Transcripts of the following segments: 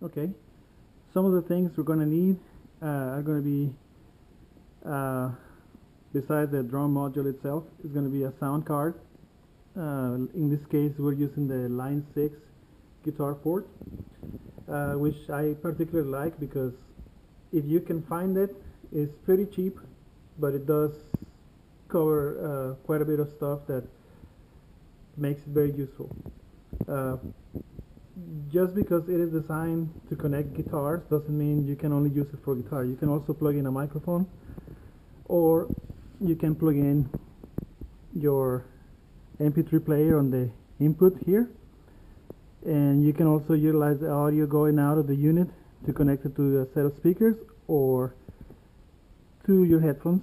Okay, some of the things we're going to need are going to be, besides the drum module itself, is going to be a sound card. In this case, we're using the Line 6 guitar port, which I particularly like because if you can find it, it's pretty cheap, but it does cover quite a bit of stuff that makes it very useful. Just because it is designed to connect guitars doesn't mean you can only use it for guitar. You can also plug in a microphone, or you can plug in your MP3 player on the input here, and you can also utilize the audio going out of the unit to connect it to a set of speakers or to your headphones,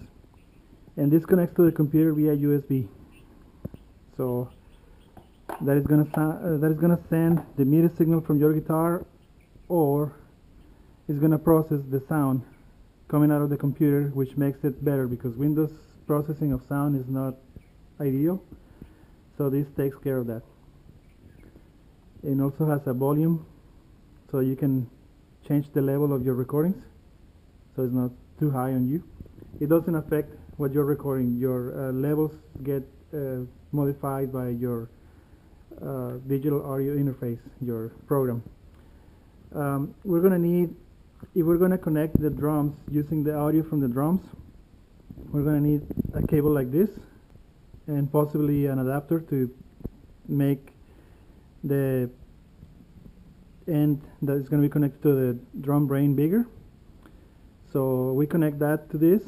and this connects to the computer via USB. So that is gonna send the MIDI signal from your guitar, or it's gonna process the sound coming out of the computer, which makes it better because Windows processing of sound is not ideal. So this takes care of that. It also has a volume, so you can change the level of your recordings, so it's not too high on you. It doesn't affect what you're recording. Your levels get modified by your digital audio interface, your program. We're going to need, if we're going to connect the drums using the audio from the drums, we're going to need a cable like this and possibly an adapter to make the end that is going to be connected to the drum brain bigger. So we connect that to this,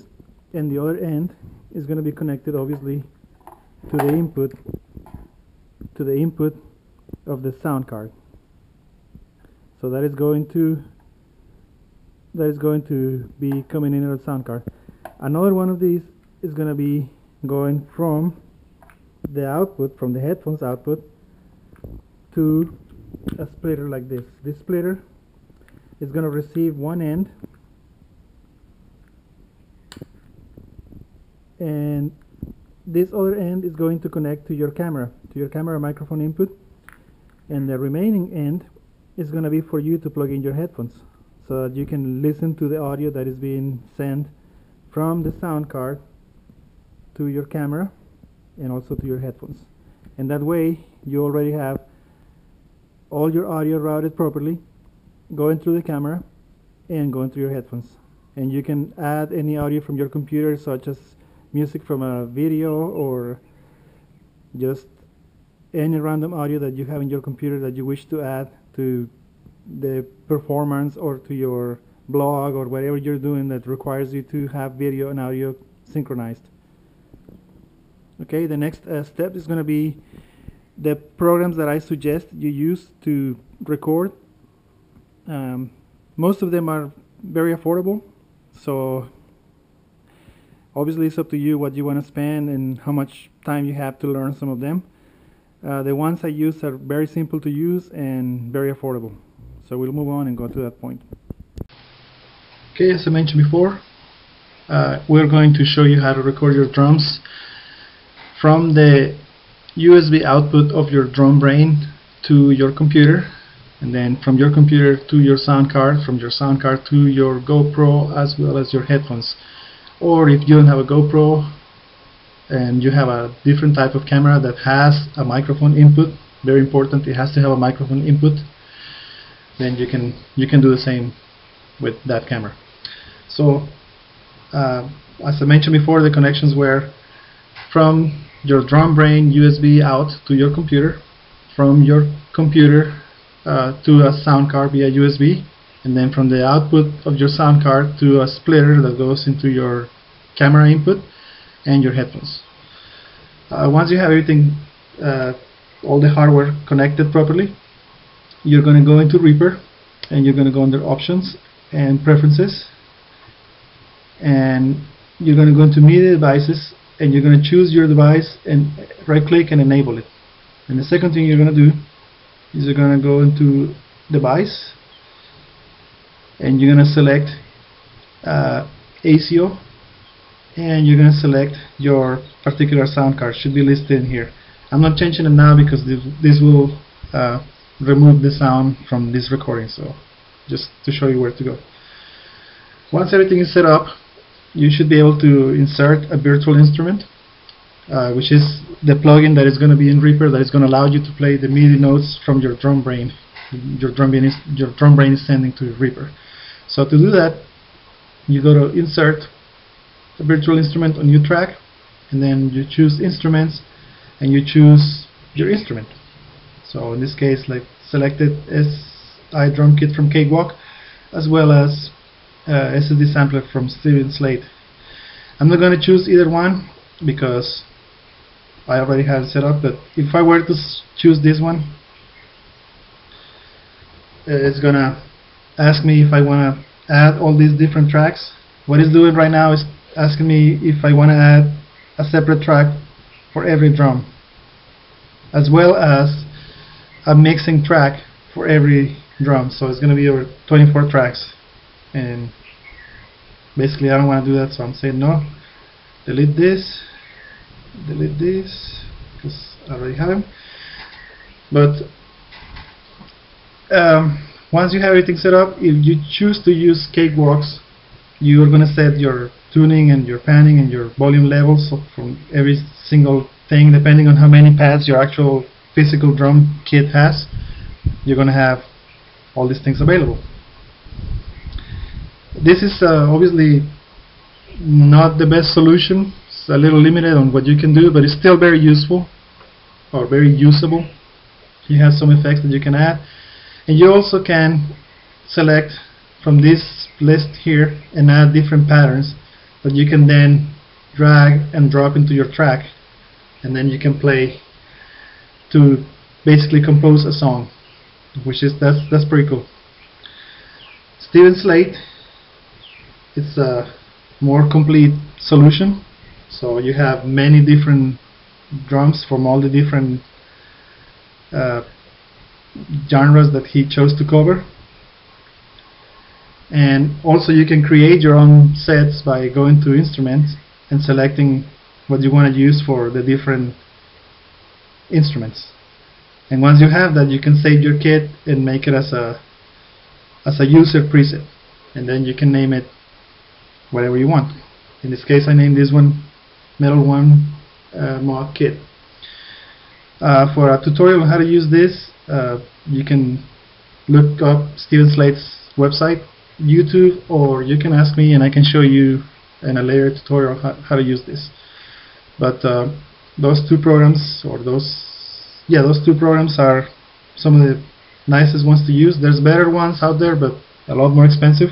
and the other end is going to be connected obviously to the input of the sound card. So that is going to be coming in on the sound card. Another one of these is going to be going from the output, from the headphones output, to a splitter like this. This splitter is going to receive one end, and this other end is going to connect to your camera microphone input, and the remaining end is going to be for you to plug in your headphones so that you can listen to the audio that is being sent from the sound card to your camera and also to your headphones. And that way you already have all your audio routed properly, going through the camera and going through your headphones. And you can add any audio from your computer, such as music from a video or just any random audio that you have in your computer that you wish to add to the performance or to your blog or whatever you're doing that requires you to have video and audio synchronized. Okay, the next step is going to be the programs that I suggest you use to record. Most of them are very affordable, so obviously it's up to you what you want to spend and how much time you have to learn some of them. The ones I use are very simple to use and very affordable. So we'll move on and go to that point. Okay, as I mentioned before, we're going to show you how to record your drums from the USB output of your drum brain to your computer, and then from your computer to your sound card, from your sound card to your GoPro, as well as your headphones. Or if you don't have a GoPro and you have a different type of camera that has a microphone input, very important, it has to have a microphone input, then you can do the same with that camera. So as I mentioned before, the connections were from your drum brain USB out to your computer, from your computer to a sound card via USB, and then from the output of your sound card to a splitter that goes into your camera input and your headphones. Once you have everything, all the hardware connected properly, you're going to go into Reaper and you're going to go under Options and Preferences, and you're going to go into Media Devices, and you're going to choose your device and right click and enable it. And the second thing you're going to do is you're going to go into Device and you're going to select ASIO, and you're going to select your particular sound card. Should be listed in here. I'm not changing it now because this will remove the sound from this recording, so just to show you where to go. Once everything is set up, you should be able to insert a virtual instrument, which is the plugin that is going to be in Reaper that is going to allow you to play the MIDI notes from your drum brain. Your drum brain is sending to Reaper. So to do that, you go to Insert a virtual instrument on New Track, and then you choose Instruments, and you choose your instrument. So in this case, like selected SI drum kit from Cakewalk, as well as SSD sampler from Steven Slate. I'm not going to choose either one because I already have it set up, but if I were to choose this one, it's gonna ask me if I want to add all these different tracks. What it's doing right now is asking me if I want to add a separate track for every drum, as well as a mixing track for every drum. So it's going to be over 24 tracks, and basically I don't want to do that, so I'm saying no. Delete this, because I already have them. But once you have everything set up, if you choose to use Cakewalks, you are going to set your tuning and your panning and your volume levels from every single thing, depending on how many pads your actual physical drum kit has. You're going to have all these things available. This is obviously not the best solution. It's a little limited on what you can do, but it's still very useful or very usable. You have some effects that you can add, and you also can select from this list here and add different patterns that you can then drag and drop into your track, and then you can play to basically compose a song, which is that's pretty cool. Steven Slate, it's a more complete solution, so you have many different drums from all the different genres that he chose to cover, and also you can create your own sets by going to Instruments and selecting what you want to use for the different instruments. And once you have that, you can save your kit and make it as a user preset, and then you can name it whatever you want. In this case, I named this one Metal 1 Mod Kit. For a tutorial on how to use this, you can look up Steven Slate's website, YouTube, or you can ask me and I can show you in a later tutorial how to use this. But those two programs, or those two programs are some of the nicest ones to use. There's better ones out there, but a lot more expensive.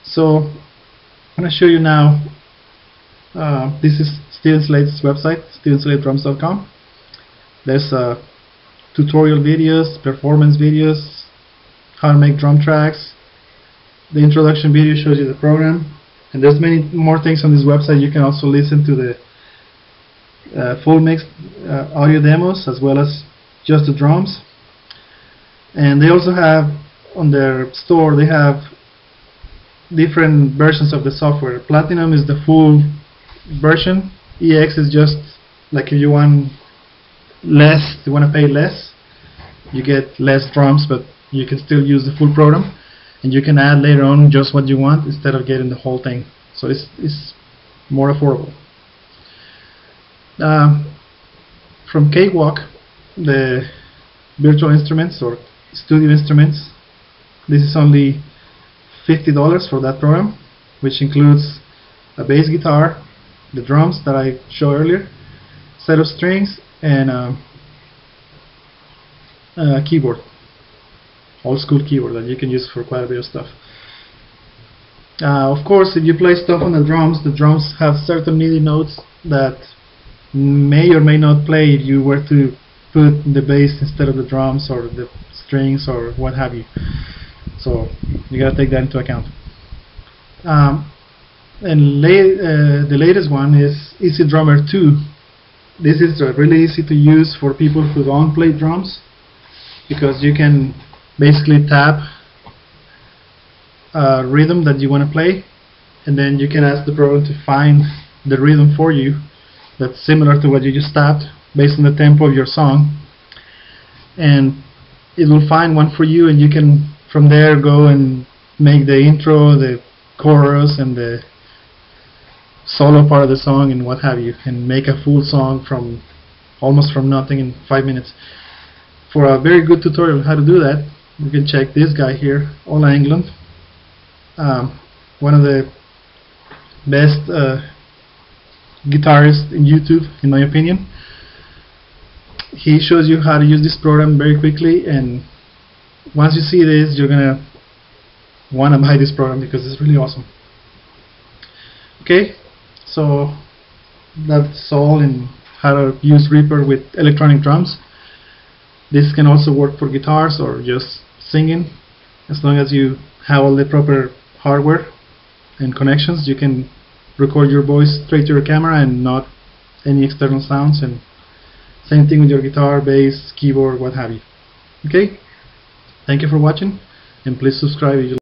So I'm going to show you now. This is Steven Slate's website, stevenslatedrums.com. There's tutorial videos, performance videos, how to make drum tracks. The introduction video shows you the program, and there's many more things on this website. You can also listen to the full mixed audio demos, as well as just the drums. And they also have on their store, they have different versions of the software. Platinum is the full version. EX is just like if you want less, you want to pay less, you get less drums, but you can still use the full program, and you can add later on just what you want instead of getting the whole thing. So it's more affordable. From Cakewalk, the virtual instruments or studio instruments, this is only $50 for that program, which includes a bass guitar, the drums that I showed earlier, set of strings, and a keyboard, old school keyboard that you can use for quite a bit of stuff. Of course, if you play stuff on the drums have certain MIDI notes that may or may not play if you were to put the bass instead of the drums or the strings or what have you. So you gotta take that into account. And the latest one is Easy Drummer 2. This is really easy to use for people who don't play drums, because you can basically tap a rhythm that you want to play, and then you can ask the program to find the rhythm for you that's similar to what you just tapped based on the tempo of your song, and it will find one for you, and you can from there go and make the intro, the chorus, and the solo part of the song and what have you, and make a full song from almost from nothing in 5 minutes. For a very good tutorial on how to do that, you can check this guy here, Ola England, one of the best guitarists in YouTube, in my opinion. He shows you how to use this program very quickly, and once you see this, you're gonna want to buy this program because it's really awesome. Okay, so that's all in how to use Reaper with electronic drums. This can also work for guitars or just singing. As long as you have all the proper hardware and connections, you can record your voice straight to your camera and not any external sounds, and same thing with your guitar, bass, keyboard, what have you. Okay, thank you for watching, and please subscribe if you